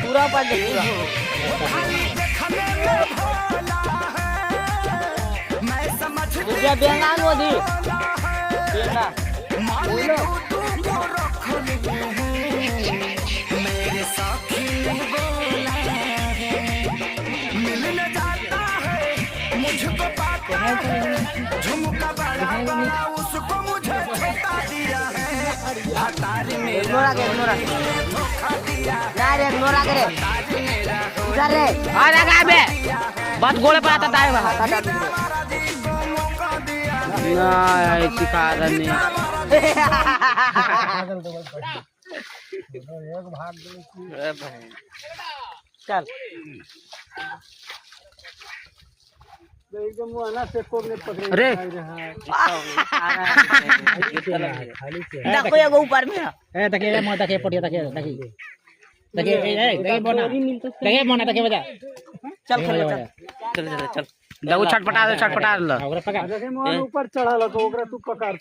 पूरा पाट दे पूरा बेंगा नो दी बेंगा बोलो मेरे साथी मिलने जाता है मुझको पाता है झुमका बड़ा बड़ा उसको मुझे बता दिया है हतारी मेरा नोरा ना रे नोरा करे उधर रे आ लगा बे बात गोले पर आता है वहां ना ऐसी कारण नहीं एक भाग चल एकदम वो ना से कोने पकड़े अरे देखो ये ऊपर में ए तके मत तके पटिया तके तके तके बना तके बजा चल खेल चल चल लगो छटपटा दे लो ओकरा पकड़ देखे मोहन ऊपर चढ़ा लो तो ओकरा तू पकड़